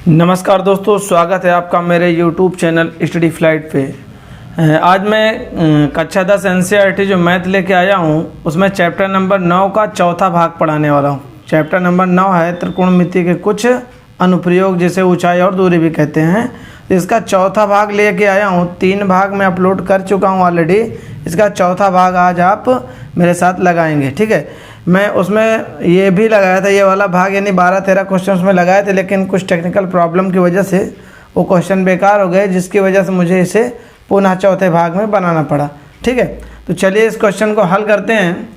नमस्कार दोस्तों, स्वागत है आपका मेरे YouTube चैनल स्टडी फ्लाइट पे। आज मैं कक्षा 10 NCERT जो मैथ लेके आया हूँ उसमें चैप्टर नंबर 9 का चौथा भाग पढ़ाने वाला हूँ। चैप्टर नंबर 9 है त्रिकोणमिति के कुछ अनुप्रयोग, जिसे ऊंचाई और दूरी भी कहते हैं। इसका चौथा भाग लेके आया हूँ। 3 भाग मैं अपलोड कर चुका हूँ ऑलरेडी। इसका चौथा भाग आज आप मेरे साथ लगाएंगे, ठीक है। मैं उसमें ये भी लगाया था, ये वाला भाग यानी 12-13 क्वेश्चन उसमें लगाए थे, लेकिन कुछ टेक्निकल प्रॉब्लम की वजह से वो क्वेश्चन बेकार हो गए, जिसकी वजह से मुझे इसे पुनः चौथे भाग में बनाना पड़ा, ठीक है। तो चलिए इस क्वेश्चन को हल करते हैं।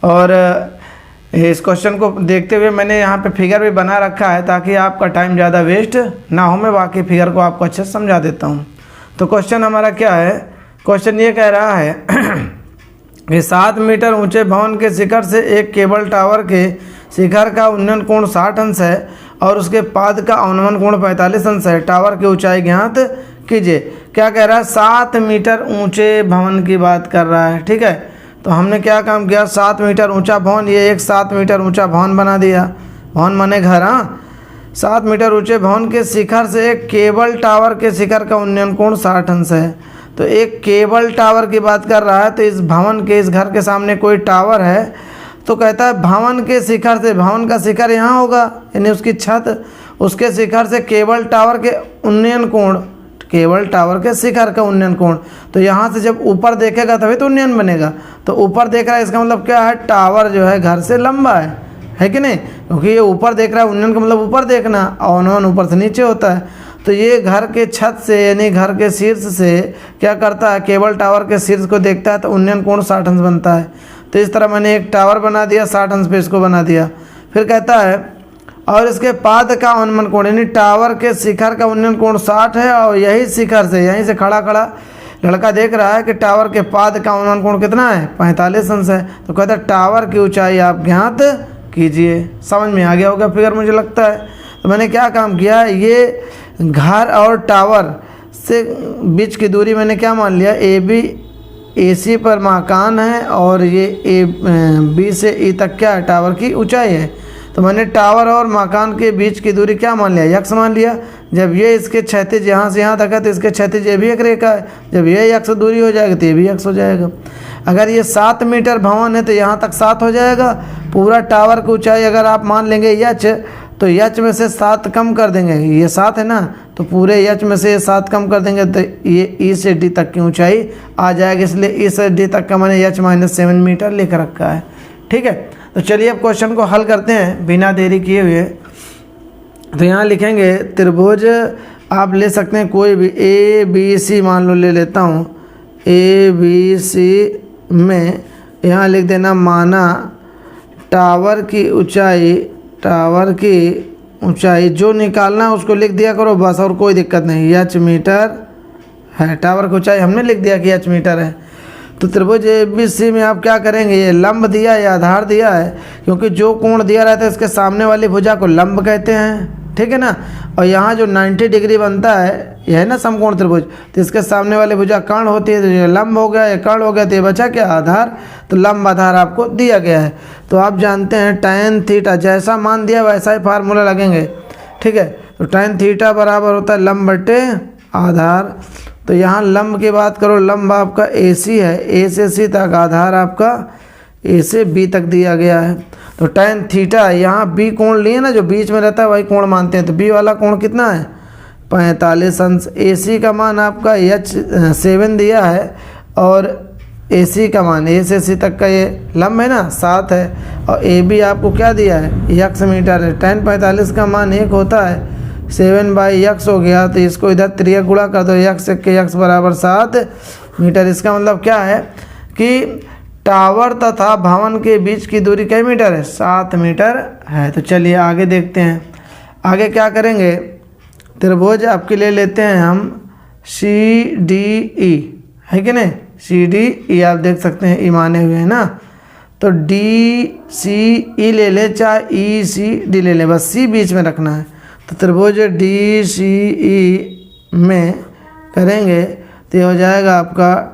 और इस क्वेश्चन को देखते हुए मैंने यहाँ पे फिगर भी बना रखा है ताकि आपका टाइम ज़्यादा वेस्ट ना हो। मैं बाकी फिगर को आपको अच्छे से समझा देता हूँ। तो क्वेश्चन हमारा क्या है? क्वेश्चन ये कह रहा है कि 7 मीटर ऊंचे भवन के शिखर से एक केबल टावर के शिखर का उन्नयन कोण 60 अंश है और उसके पाद का अवनमन कोण 45 अंश है। टावर की ऊंचाई ज्ञात कीजिए। क्या कह रहा है? 7 मीटर ऊंचे भवन की बात कर रहा है, ठीक है। तो हमने क्या काम किया? 7 मीटर ऊंचा भवन, ये एक 7 मीटर ऊंचा भवन बना दिया। भवन माने घर, हाँ। 7 मीटर ऊंचे भवन के शिखर से एक केबल टावर के शिखर का उन्नयन कोण 60 अंश है। तो एक केबल टावर की बात कर रहा है। तो इस भवन के, इस घर के सामने कोई टावर है, तो कहता है भवन के शिखर से, भवन का शिखर यहाँ होगा यानी उसकी छत, उसके शिखर से केबल टावर के उन्नयन कोण, केबल टावर के शिखर का उन्नयन कोण। तो यहाँ से जब ऊपर देखेगा तभी तो उन्नयन बनेगा। तो ऊपर देख रहा है, इसका मतलब क्या है? टावर जो है घर से लंबा है कि नहीं? क्योंकि ये ऊपर देख रहा है, उन्नयन का मतलब ऊपर देखना, और अवनमन ऊपर से नीचे होता है। तो ये घर के छत से यानी घर के शीर्ष से क्या करता है? केबल टावर के शीर्ष को देखता है तो उन्नयन कोण 60 अंश बनता है। तो इस तरह मैंने एक टावर बना दिया, 60 अंश पे इसको बना दिया। फिर कहता है और इसके पाद का अवनमन कोण, यानी टावर के शिखर का उन्नयन कोण 60 है और यही शिखर से, यहीं से खड़ा खड़ा लड़का देख रहा है कि टावर के पाद का अवनमन कोण कितना है? 45 अंश है। तो कहता है टावर की ऊंचाई आप ज्ञात कीजिए। समझ में आ गया होगा फिगर, मुझे लगता है। तो मैंने क्या काम किया? ये घर और टावर से बीच की दूरी मैंने क्या मान लिया? AB AC पर मकान है और ये B से E तक क्या है? टावर की ऊंचाई है। तो मैंने टावर और मकान के बीच की दूरी क्या मान लिया? यक्स मान लिया। जब ये इसके क्षैतिज यहाँ से यहाँ तक है तो इसके क्षैतिज ये भी एक रेखा है। जब ये यक्स दूरी हो जाएगी तो ये भी यक्स हो जाएगा। अगर ये 7 मीटर भवन है तो यहाँ तक 7 हो जाएगा। पूरा टावर की ऊंचाई अगर आप मान लेंगे यच, तो यच में से 7 कम कर देंगे, ये 7 है ना, तो पूरे यच में से 7 कम कर देंगे तो ये E से D तक की ऊंचाई आ जाएगी। इसलिए E से D तक का मैंने H - 7 मीटर लिख रखा है, ठीक है। तो चलिए अब क्वेश्चन को हल करते हैं बिना देरी किए हुए। तो यहाँ लिखेंगे त्रिभुज, आप ले सकते हैं कोई भी, ABC मान लो ले लेता हूँ। ABC में यहाँ लिख देना माना टावर की ऊंचाई जो निकालना है उसको लिख दिया करो बस, और कोई दिक्कत नहीं। H मीटर है, टावर की ऊंचाई हमने लिख दिया कि H मीटर है। तो त्रिभुज ABC में आप क्या करेंगे? ये लंब दिया है या आधार दिया है, क्योंकि जो कोण दिया रहता है इसके सामने वाली भुजा को लंब कहते हैं, ठीक है ना। और यहाँ जो 90 डिग्री बनता है यह है ना समकोण त्रिभुज, तो इसके सामने वाली भुजा कर्ण होती है। तो ये लंब हो गया, ये कर्ण हो गया, तो ये बचा क्या? आधार। तो लंब आधार आपको दिया गया है। तो आप जानते हैं tan थीटा, जैसा मान दिया वैसा ही फार्मूला लगेंगे, ठीक है। तो tan थीटा बराबर होता है लंब बटे आधार। तो यहाँ लंब की बात करो, लंब आपका AC है, A से C तक, आधार आपका A से B तक दिया गया है। तो tan थीटा, यहाँ B कोण लिए ना, जो बीच में रहता है वही कोण मानते हैं। तो B वाला कोण कितना है? 45 अंश। AC का मान आपका H7 दिया है और AC का मान A से C तक का ये लंब है ना 7 है, और AB आपको क्या दिया है? यक्स मीटर है। tan 45 का मान 1 होता है, 7/x हो गया। तो इसको इधर त्रिया गुणा कर दो, यक्स के यक्स बराबर 7 मीटर। इसका मतलब क्या है कि टावर तथा भवन के बीच की दूरी कई मीटर है? 7 मीटर है। तो चलिए आगे देखते हैं। आगे क्या करेंगे? त्रिभुज आपके ले लेते हैं हम CDE, है कि नहीं? CDE आप देख सकते हैं, ई माने हुए हैं ना। तो DCE ले ले, चाहे ECD ले ले, बस C बीच में रखना है। तो त्रिभुज DCE में करेंगे तो ये हो जाएगा आपका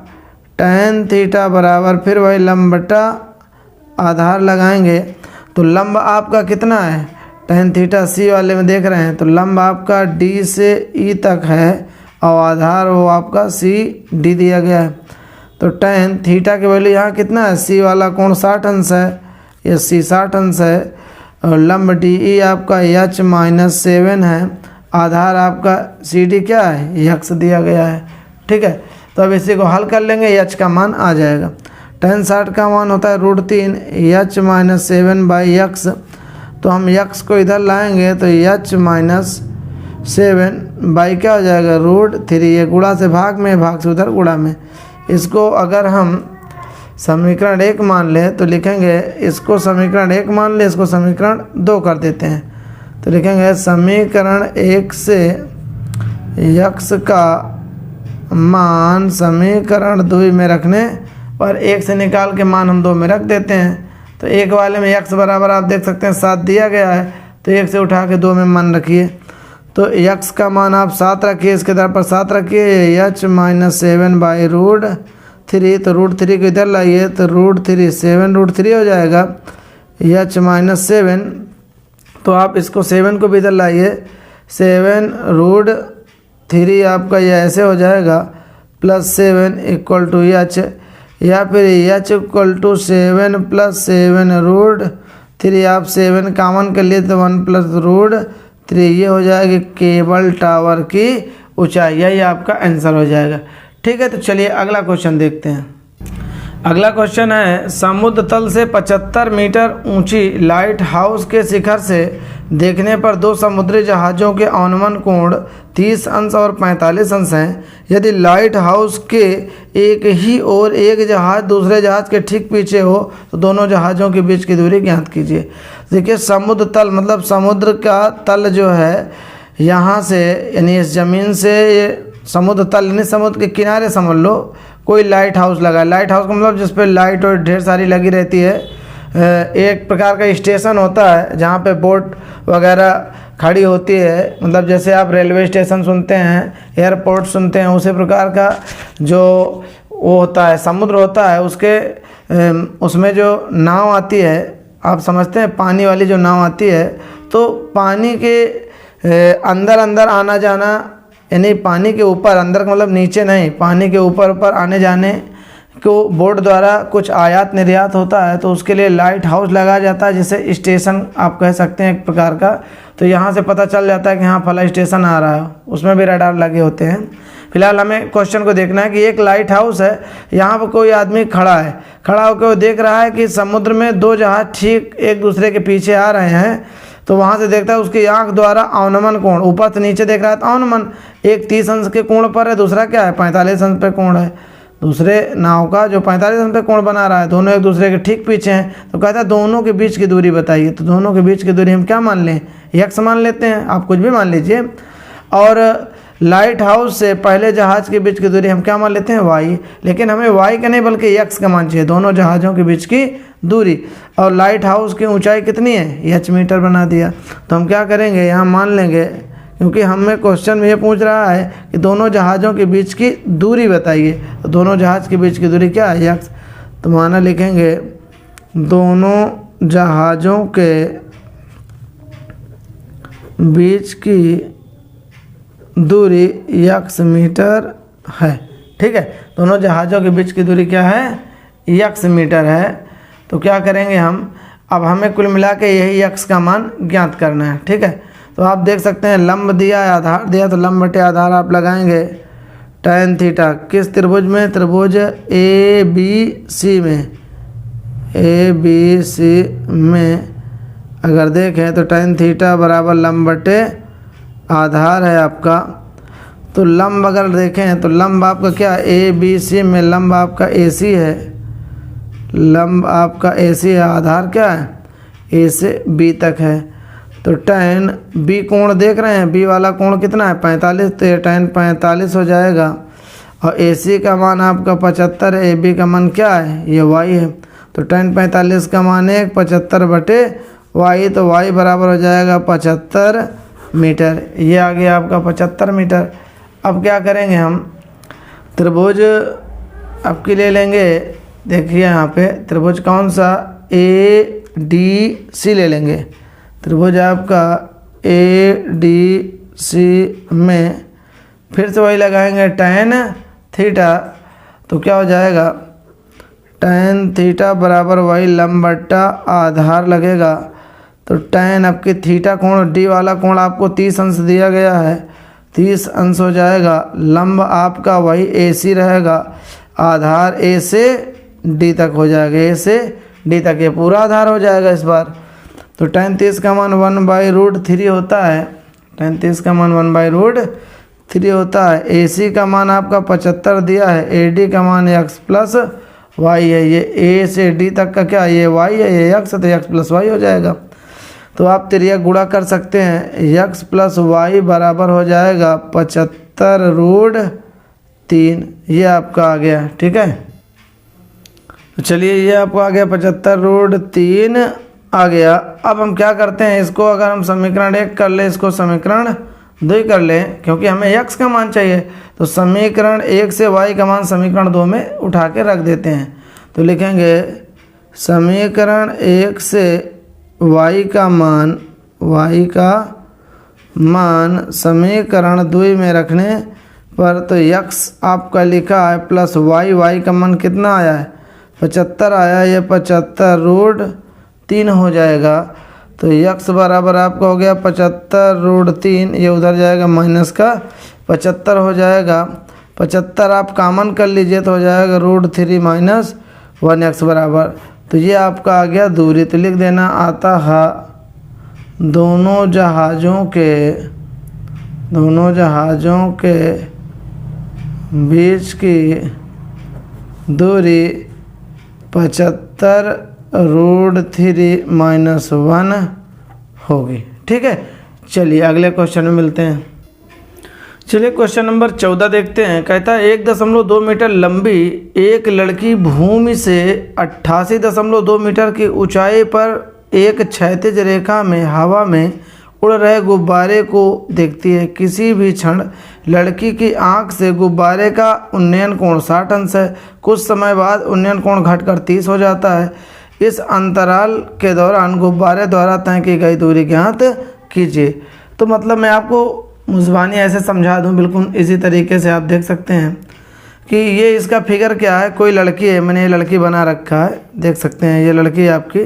tan थीटा बराबर, फिर वही लंब बटा आधार लगाएंगे। तो लंब आपका कितना है? tan थीटा सी वाले में देख रहे हैं तो लंब आपका डी से ई तक है और आधार वो आपका सी डी दिया गया है। तो tan थीटा की वैल्यू यहाँ कितना है, सी वाला कोण 60 अंश है, ये सी 60 अंश है और लंब डी ई आपका h माइनस 7 है, आधार आपका सी डी क्या है, यक्स दिया गया है। ठीक है, तो अब इसी को हल कर लेंगे, h का मान आ जाएगा। tan 60 का मान होता है √3 h माइनस 7 बाई यक्स, तो हम यक्स को इधर लाएंगे तो h माइनस 7 बाई क्या हो जाएगा √3, ये गुणा से भाग में, भाग से उधर गुणा में। इसको अगर हम समीकरण 1 मान लें तो लिखेंगे, इसको समीकरण 1 मान लें, इसको समीकरण 2 कर देते हैं तो लिखेंगे समीकरण 1 से यक्स का मान समीकरण 2 में रखने पर 1 से निकाल के मान हम 2 में रख देते हैं। तो 1 वाले में x बराबर आप देख सकते हैं 7 दिया गया है, तो 1 से उठा के 2 में मान रखिए, तो x का मान आप 7 रखिए, इसके दर पर 7 रखिए, h माइनस 7 बाई √3, तो √3 को इधर लाइए तो √3 7 √3 हो जाएगा, h माइनस 7, तो आप इसको 7 को भी इधर लाइए, 7 √3 आपका ये ऐसे हो जाएगा प्लस 7 इक्वल टू h, या फिर h इक्वल टू 7 प्लस 7 √3, आप 7 कामन कर लिए तो 1 प्लस √3, ये हो जाएगी केबल टावर की ऊंचाई, यही आपका आंसर हो जाएगा। ठीक है, तो चलिए अगला क्वेश्चन देखते हैं। अगला क्वेश्चन है, समुद्र तल से 75 मीटर ऊंची लाइट हाउस के शिखर से देखने पर 2 समुद्री जहाज़ों के अनुमान कोण 30 अंश और 45 अंश हैं। यदि लाइट हाउस के एक ही ओर एक जहाज़ दूसरे जहाज़ के ठीक पीछे हो तो दोनों जहाज़ों के बीच की दूरी ज्ञात कीजिए। देखिए, समुद्र तल मतलब समुद्र का तल जो है यहाँ से, यानी इस ज़मीन से ये समुद्र तल यानी समुद्र के किनारे समझ लो कोई लाइट हाउस लगा है। लाइट हाउस का मतलब जिस पे लाइट और ढेर सारी लगी रहती है, एक प्रकार का स्टेशन होता है जहाँ पे बोट वगैरह खड़ी होती है, मतलब जैसे आप रेलवे स्टेशन सुनते हैं, एयरपोर्ट सुनते हैं, उसी प्रकार का जो वो होता है समुद्र होता है, उसके उसमें जो नाव आती है, आप समझते हैं पानी वाली जो नाव आती है, तो पानी के अंदर अंदर आना जाना, यानी पानी के ऊपर, अंदर का मतलब नीचे नहीं, पानी के ऊपर ऊपर आने जाने को बोट द्वारा कुछ आयात निर्यात होता है, तो उसके लिए लाइट हाउस लगाया जाता है, जिसे स्टेशन आप कह सकते हैं एक प्रकार का। तो यहाँ से पता चल जाता है कि हाँ फला स्टेशन आ रहा है, उसमें भी रडार लगे होते हैं। फिलहाल हमें क्वेश्चन को देखना है कि एक लाइट हाउस है, यहाँ पर कोई आदमी खड़ा है, खड़ा होकर वो देख रहा है कि समुद्र में 2 जहाज ठीक एक दूसरे के पीछे आ रहे हैं, तो वहाँ से देखता है उसकी आंख द्वारा अवनमन कोण, ऊपर से नीचे देख रहा है तो अवनमन, एक 30 अंश के कोण पर है, दूसरा क्या है 45 अंश पे कोण है, दूसरे नाव का जो 45 अंश पे कोण बना रहा है, दोनों एक दूसरे के ठीक पीछे हैं। तो कहता है दोनों के बीच की दूरी बताइए, तो दोनों के बीच की दूरी हम क्या मान लें, x मान लेते हैं, आप कुछ भी मान लीजिए, और लाइट हाउस से पहले जहाज़ के बीच की दूरी हम क्या मान लेते हैं y, लेकिन हमें y का नहीं बल्कि x का मान चाहिए, दोनों जहाज़ों के बीच की दूरी। और लाइट हाउस की ऊंचाई कितनी है, h मीटर बना दिया, तो हम क्या करेंगे यहाँ मान लेंगे, क्योंकि हमें क्वेश्चन में ये पूछ रहा है कि दोनों जहाज़ों के बीच की दूरी बताइए, तो दोनों जहाज़ के बीच की दूरी क्या है x, तो माना लिखेंगे दोनों जहाज़ों के बीच की दूरी x मीटर है। ठीक है, दोनों जहाज़ों के बीच की दूरी क्या है, x मीटर है। तो क्या करेंगे हम, अब हमें कुल मिला के यही x का मान ज्ञात करना है। ठीक है, तो आप देख सकते हैं लंब दिया है, आधार दिया, तो लंब बटे आधार आप लगाएंगे। tan थीटा किस त्रिभुज में, त्रिभुज ABC में, ABC में अगर देखें तो tan थीटा बराबर लंब बटे आधार है आपका। तो लंब अगर देखें तो लंब आपका क्या, ABC में लंब आपका AC है, लंब आपका AC है, आधार क्या है A से B तक है। तो tan B कोण देख रहे हैं, B वाला कोण कितना है 45, तो ये tan 45 हो जाएगा, और AC का मान आपका 75 है, AB का मान क्या है, ये y है, तो tan 45 का मान है 75 बटे y, तो y बराबर हो जाएगा 75 मीटर, ये आ गया आपका 75 मीटर। अब क्या करेंगे हम, त्रिभुज आपके ले लेंगे, देखिए यहाँ पे त्रिभुज कौन सा ADC ले लेंगे, त्रिभुज आपका ए डी सी में फिर से वही लगाएंगे tan थीटा, तो क्या हो जाएगा tan थीटा बराबर वही लंब बट्टा आधार लगेगा। तो tan आपके थीटा कोण डी वाला कोण आपको 30 अंश दिया गया है, 30 अंश हो जाएगा। लंब आपका वही AC रहेगा, आधार A से D तक हो जाएगा, A से D तक ये पूरा आधार हो जाएगा इस बार। तो tan 30 का मान 1/√3 होता है, tan 30 का मान 1/√3 होता है। AC का मान आपका 75 दिया है, AD का मान x प्लस वाई है, ये A से D तक का क्या ये y है, ये x है, तो x प्लस वाई हो जाएगा। तो आप तिर्यक गुणा कर सकते हैं, x प्लस वाई बराबर हो जाएगा 75√3, ये आपका आ गया। ठीक है, तो चलिए ये आपका आ गया 75√3 आ गया। अब हम क्या करते हैं, इसको अगर हम समीकरण 1 कर ले, इसको समीकरण 2 कर लें, क्योंकि हमें x का मान चाहिए। तो समीकरण 1 से y का मान समीकरण 2 में उठा के रख देते हैं। तो लिखेंगे समीकरण 1 से y का मान समीकरण 2 में रखने पर, तो x आपका लिखा है प्लस y का मान कितना आया है 75 आया, ये 75√3 हो जाएगा। तो x बराबर आपका हो गया 75√3, ये उधर जाएगा माइनस का 75 हो जाएगा। 75 आप कॉमन कर लीजिए तो हो जाएगा √3 माइनस 1x बराबर। तो ये आपका आ गया दूरी। तो लिख देना आता है दोनों जहाज़ों के बीच की दूरी 75√3 माइनस 1 होगी। ठीक है, चलिए अगले क्वेश्चन में मिलते हैं। चलिए क्वेश्चन नंबर 14 देखते हैं। कहता है 1.2 मीटर लंबी एक लड़की भूमि से 88.2 मीटर की ऊंचाई पर एक क्षैतिज रेखा में हवा में उड़ रहे गुब्बारे को देखती है। किसी भी क्षण लड़की की आंख से गुब्बारे का उन्नयन कोण 60 अंश है। कुछ समय बाद उन्नयन कोण घटकर 30 हो जाता है। इस अंतराल के दौरान गुब्बारे द्वारा तय की गई दूरी ज्ञात कीजिए। तो मतलब मैं आपको मुज़बानी ऐसे समझा दूं, बिल्कुल इसी तरीके से आप देख सकते हैं कि ये इसका फिगर क्या है। कोई लड़की है, मैंने ये लड़की बना रखा है, देख सकते हैं ये लड़की आपकी।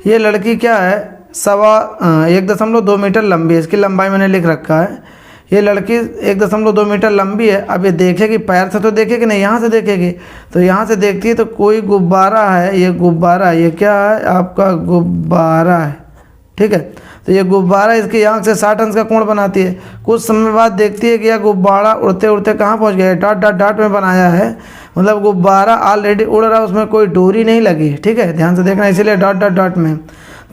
ये लड़की क्या है 1.2 मीटर लंबी है, इसकी लंबाई मैंने लिख रखा है। ये लड़की 1.2 मीटर लंबी है। अब ये देखेगी, पैर से तो देखेगी नहीं, यहाँ से देखेगी। तो यहाँ से देखती है तो कोई गुब्बारा है, ये गुब्बारा, ये क्या है आपका गुब्बारा है। ठीक है, तो ये गुब्बारा इसकी आंख से 60 अंश का कोण बनाती है। कुछ समय बाद देखती है कि यह गुब्बारा उड़ते उड़ते कहाँ पहुँच गया है, डॉट डॉट डॉट में बनाया है, मतलब गुब्बारा ऑलरेडी उड़ रहा है, उसमें कोई डोरी नहीं लगी। ठीक है, ध्यान से देखना, इसीलिए डॉट डॉट डॉट में।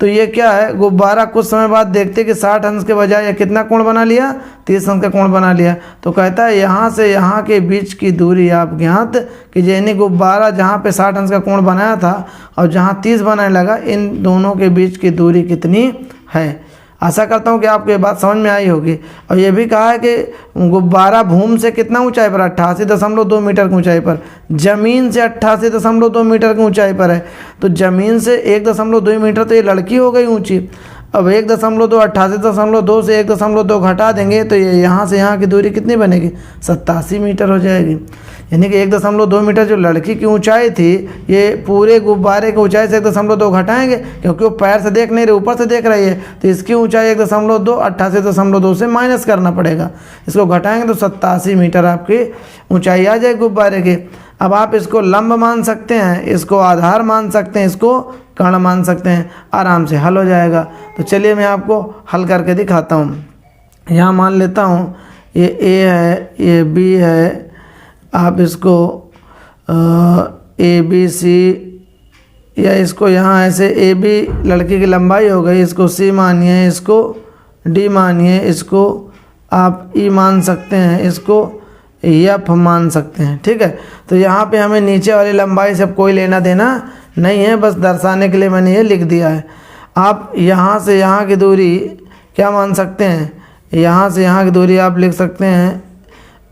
तो ये क्या है, गुब्बारा कुछ समय बाद देखते कि 60 अंश के बजाय कितना कोण बना लिया, 30 अंश का कोण बना लिया। तो कहता है यहाँ से यहाँ के बीच की दूरी आप ज्ञात कीजिए। यानी गुब्बारा जहाँ पे 60 अंश का कोण बनाया था और जहाँ 30 बनाने लगा, इन दोनों के बीच की दूरी कितनी है। आशा करता हूँ कि आपको ये बात समझ में आई होगी। और ये भी कहा है कि गुब्बारा भूमि से कितना ऊंचाई पर, 88.2 मीटर की ऊंचाई पर, ज़मीन से 88.2 मीटर की ऊंचाई पर है। तो ज़मीन से 1.2 मीटर तो ये लड़की हो गई ऊंची। अब 1.2 88.2 से 1.2 घटा देंगे तो ये यहाँ से यहाँ की दूरी कितनी बनेगी, 87 मीटर हो जाएगी। यानी कि 1.2 मीटर जो लड़की की ऊंचाई थी, ये पूरे गुब्बारे की ऊंचाई से 1.2 घटाएंगे, क्योंकि वो पैर से देख नहीं रही, ऊपर से देख रही है। तो इसकी ऊंचाई 1.2 88.2 से माइनस करना पड़ेगा। इसको घटाएंगे तो 87 मीटर आपकी ऊंचाई आ जाएगी गुब्बारे की। अब आप इसको लंब मान सकते हैं, इसको आधार मान सकते हैं, इसको कर्ण मान सकते हैं, आराम से हल हो जाएगा। तो चलिए मैं आपको हल करके दिखाता हूँ। यहाँ मान लेता हूँ ये A है, ये B है, आप इसको ABC या इसको यहाँ ऐसे AB लड़की की लंबाई हो गई, इसको C मानिए, इसको D मानिए, इसको आप E मान सकते हैं, इसको F मान सकते हैं। ठीक है, तो यहाँ पे हमें नीचे वाली लंबाई से कोई लेना देना नहीं है, बस दर्शाने के लिए मैंने ये लिख दिया है। आप यहाँ से यहाँ की दूरी क्या मान सकते हैं, यहाँ से यहाँ की दूरी आप लिख सकते हैं,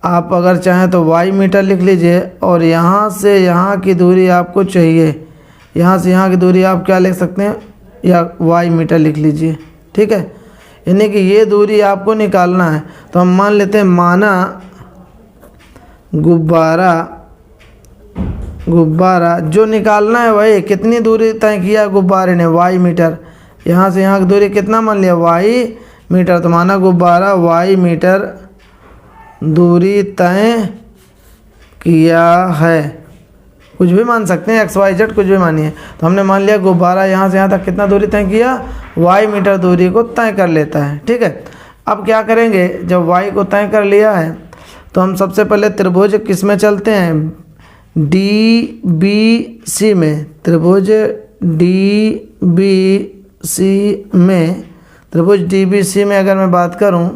आप अगर चाहें तो y मीटर लिख लीजिए। और यहाँ से यहाँ की दूरी आपको चाहिए, यहाँ से यहाँ की दूरी आप क्या लिख सकते हैं, या y मीटर लिख लीजिए। ठीक है, यानी कि ये दूरी आपको निकालना है। तो हम मान लेते हैं माना गुब्बारा जो निकालना है वही कितनी दूरी तय किया गुब्बारे ने, y मीटर। यहाँ से यहाँ की दूरी कितना मान लिया, y मीटर। तो माना गुब्बारा y मीटर दूरी तय किया है, कुछ भी मान सकते हैं, XYZ कुछ भी मानिए। तो हमने मान लिया गुब्बारा यहाँ से यहाँ तक कितना दूरी तय किया, y मीटर दूरी को तय कर लेता है, ठीक है। अब क्या करेंगे, जब y को तय कर लिया है तो हम सबसे पहले त्रिभुज किस में चलते हैं, DBC में। त्रिभुज DBC में अगर मैं बात करूं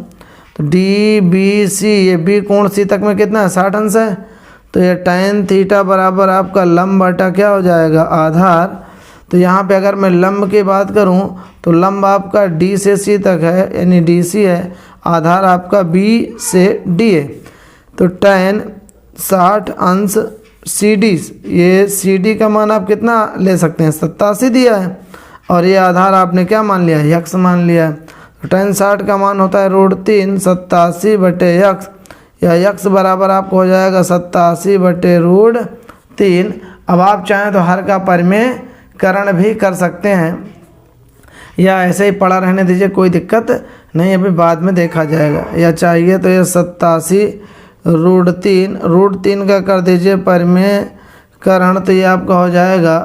तो DBC ये B कोण C तक में कितना है, 60 अंश है। तो ये tan थीटा बराबर आपका लंब बटा क्या हो जाएगा, आधार। तो यहाँ पे अगर मैं लंब की बात करूँ तो लंब आपका D से C तक है, यानी DC है, आधार आपका B से D है। तो tan 60 अंश CD, ये CD का मान आप कितना ले सकते हैं, 87 दिया है, और ये आधार आपने क्या मान लिया, यक्स मान लिया है। तो tan 60 का मान होता है √3 87 बटे यक्स, या यक्स बराबर आपको हो जाएगा 87 बटे √3। अब आप चाहें तो हर का परिमेयकरण भी कर सकते हैं, या ऐसे ही पड़ा रहने दीजिए, कोई दिक्कत नहीं, अभी बाद में देखा जाएगा। या चाहिए तो ये 87 √3 का कर दीजिए परिमेयकरण, तो ये आपका हो जाएगा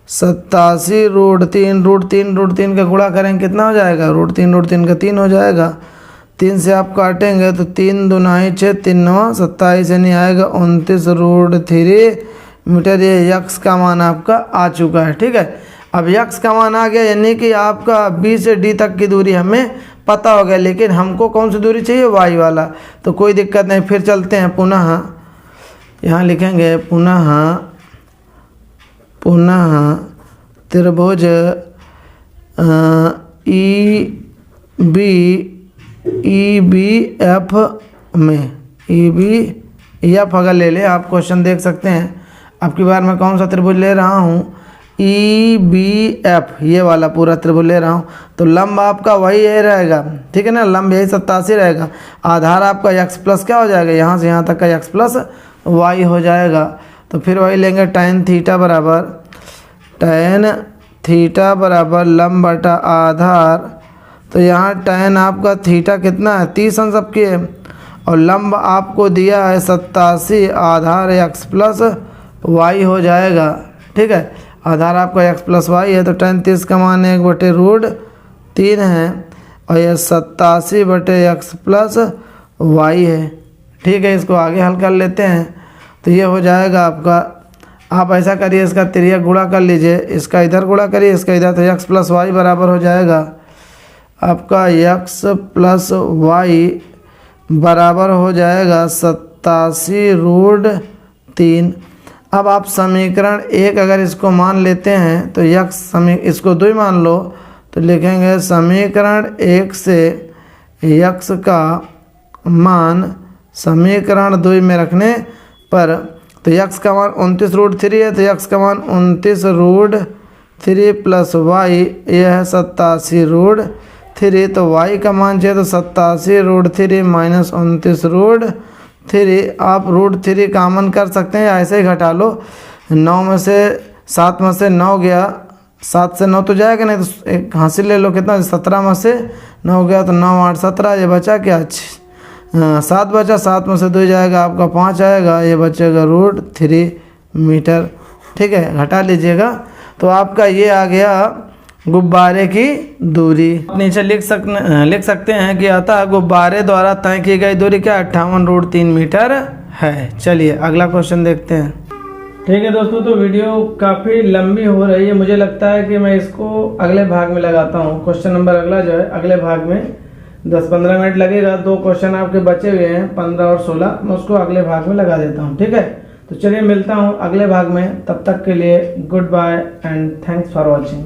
87 √3 का गुणा करेंगे कितना हो जाएगा, √3 का 3 हो जाएगा। 3 से आप काटेंगे तो 3 दूनाई 6, 3 9 27, यानी आएगा 29 √3 मीटर। ये यक्स का मान आपका आ चुका है, ठीक है। अब यक्स का मान आ गया, यानी कि आपका B से D तक की दूरी हमें पता हो गया, लेकिन हमको कौन सी दूरी चाहिए, y वाला। तो कोई दिक्कत नहीं, फिर चलते हैं पुनः, यहाँ लिखेंगे पुनः त्रिभुज EBF में, EBF अगर ले ले आप, क्वेश्चन देख सकते हैं। अब की बार मैं कौन सा त्रिभुज ले रहा हूँ, EBF, ये वाला पूरा त्रिभुज ले रहा हूँ। तो लंब आपका वही यही रहेगा, ठीक है ना, लंब यही 87 रहेगा। आधार आपका x प्लस क्या हो जाएगा, यहाँ से यहाँ तक का x प्लस y हो जाएगा। तो फिर वही लेंगे tan थीटा बराबर लंब बटा आधार। तो यहाँ tan आपका थीटा कितना है, 30 अंश सबकी है, और लंब आपको दिया है 87, आधार x प्लस y हो जाएगा, ठीक है। आधार आपका x प्लस y है, तो tan 30 का मान 1 बटे √3 है, और यह 87 बटे x प्लस y है, ठीक है। इसको आगे हल कर लेते हैं, तो ये हो जाएगा आपका, आप ऐसा करिए, इसका तिर्यक गुणा कर लीजिए, इसका इधर गुणा करिए, इसका इधर, तो x प्लस y बराबर हो जाएगा आपका x प्लस y बराबर हो जाएगा 87 √3। अब आप समीकरण 1 अगर इसको मान लेते हैं तो इसको 2 मान लो, तो लिखेंगे समीकरण 1 से यक्स का मान समीकरण 2 में रखने पर, तो यक्स का मान 29 √3 है, तो यक्स का मान 29 √3 प्लस y, यह है 87 √3। तो y का मान चाहिए तो 87 √3 माइनस 29 √3। आप √3 कामन कर सकते हैं या ऐसे ही घटा लो, 9 में से 7 में से 9 गया, 7 से 9 तो जाएगा नहीं, तो एक हासिल ले लो, कितना 17 में से 9 गया, तो 9 8 17, ये बचा क्या, 7 बचा, 7 में से 2 जाएगा आपका 5 आएगा, ये बचेगा √3 मीटर, ठीक है, घटा लीजिएगा। तो आपका ये आ गया गुब्बारे की दूरी। नीचे लिख सकते हैं कि अतः गुब्बारे द्वारा तय की गई दूरी क्या 58 √3 मीटर है। चलिए अगला क्वेश्चन देखते हैं। ठीक है दोस्तों, तो वीडियो काफ़ी लंबी हो रही है, मुझे लगता है कि मैं इसको अगले भाग में लगाता हूँ। क्वेश्चन नंबर अगला जो है अगले भाग में 10-15 मिनट लगेगा, 2 क्वेश्चन आपके बचे हुए हैं 15 और 16, मैं उसको अगले भाग में लगा देता हूँ, ठीक है। तो चलिए मिलता हूँ अगले भाग में, तब तक के लिए good bye and thanks for watching.